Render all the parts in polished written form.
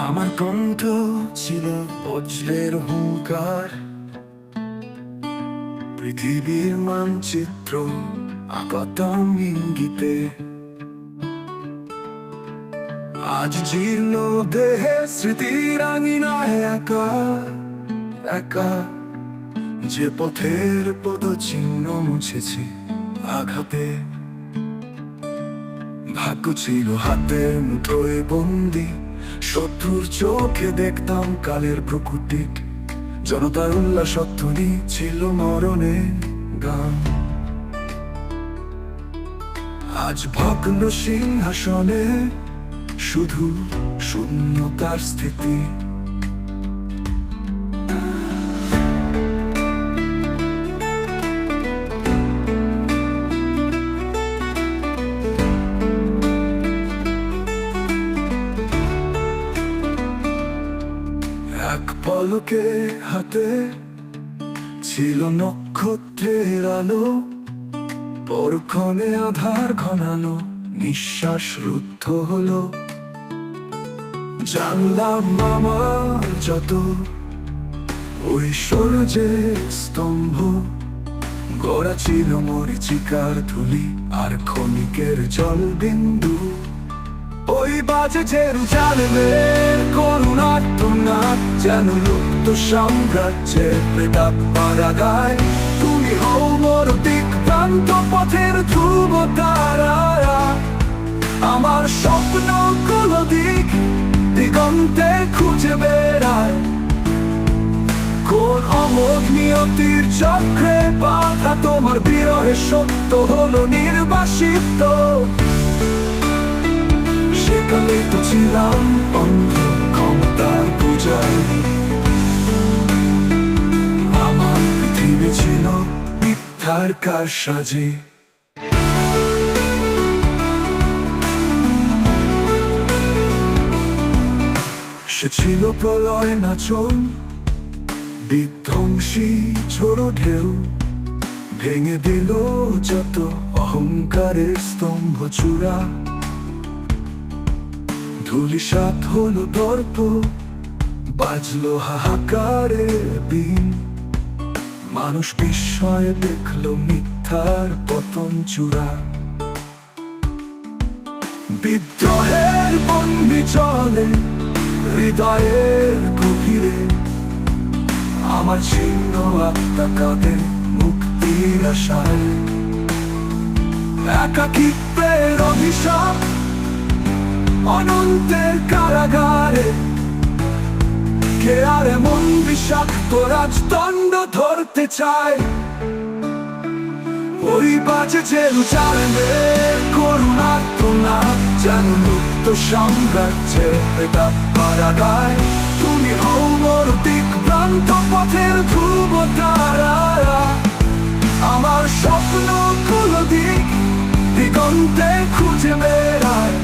আমার কণ্ঠ ছিল বজ্রের হুঙ্কার, পৃথিবীর মানচিত্র আঁকাতাম ইঙ্গিতে। আজ জীর্ণ দেহে স্মৃতির আঙিনায় একা একা যে পথের পদচিহ্ন মুছেছি আঘাতে। ভাগ্য ছিল হাতের মুঠোয় বন্দি, শত্রুর চোখে দেখতাম কালের প্রকৃতিক। জনতার উল্লাসধ্বনি ছিল মরণের গান। আজ ভগ্ন সিংহাসনে শুধু শূন্যতার স্থিতি। এক পলকে হাতে ছিল নক্ষত্রের আলো, পরক্ষণে আধার ঘনানো নিঃশ্বাস রুদ্ধ হলো। জানলাম আমার যত ওই সূর্যের স্তম্ভ, গড়া ছিল মরীচিকার ধুলি আর ক্ষণিকের জল বিন্দু। ওই বাজে জেরুজালেমের করুণার্তনাদ, যেন লুপ্ত সাম্রাজ্যের প্রেতাত্মা পাড়াগায়। তুমি হও মোর দিকভ্রান্ত পথের ধ্রুব তারা, আমার স্বপ্নগুলো দিক দিগন্তে খুঁজে বেড়ায়। কোন অমোঘ নিয়তির চক্রে বাধা, তোমার বিরহে সত্য হলো নির্বাসিত। সেকালে তো ছিলাম অন্ধ ক্ষমতার পূজারী, আমার পৃথিবী ছিল মিথ্যার কারসাজি। সে ছিল প্রলয় নাচন, বিধ্বংসী ঝোড়ো ঢেউ, ভেঙে দিল যত অহংকারের স্তম্ভ চূড়া। ধূলিসাৎ হলো দর্প, বাজলো হাহাকারের বিন। মানুষ বিস্ময়ে দেখলো মিথ্যার পতন চূড়া। বিদ্রোহের বন্দি চলে হৃদয়ের গভীরে, আমার ছিন্ন আত্মা কাঁদে মুক্তির আশায়। একাকিত্বের অভিশাপ অনন্তের কারাগারে, কে আর এমন বিষাক্ত রাজদণ্ড ধরতে চায়। ওই বাজে জেরুজালেমের করুণার্তনাদ, যেন মুক্ত সাম্রাজ্যের প্রেতাত্মা পাড়াগায়। তুমি হও মোর দিকভ্রান্ত পথের ধ্রুব তারা, আমার স্বপ্নগুলো দিক দিগন্তে খুঁজে বেড়ায়।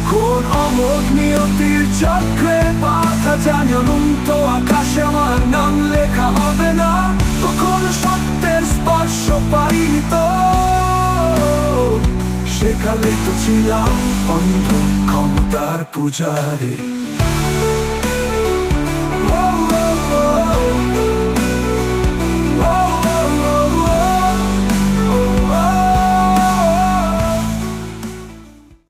কোন অমোঘ নিয়তির চক্রে বাধা, জানি অনন্ত আকাশে আমার নাম লেখা হবে না। তখন সত্যের স্পর্শ পাইনি তো, সেকালে তো ছিলাম অন্ধ ক্ষমতার পূজারী।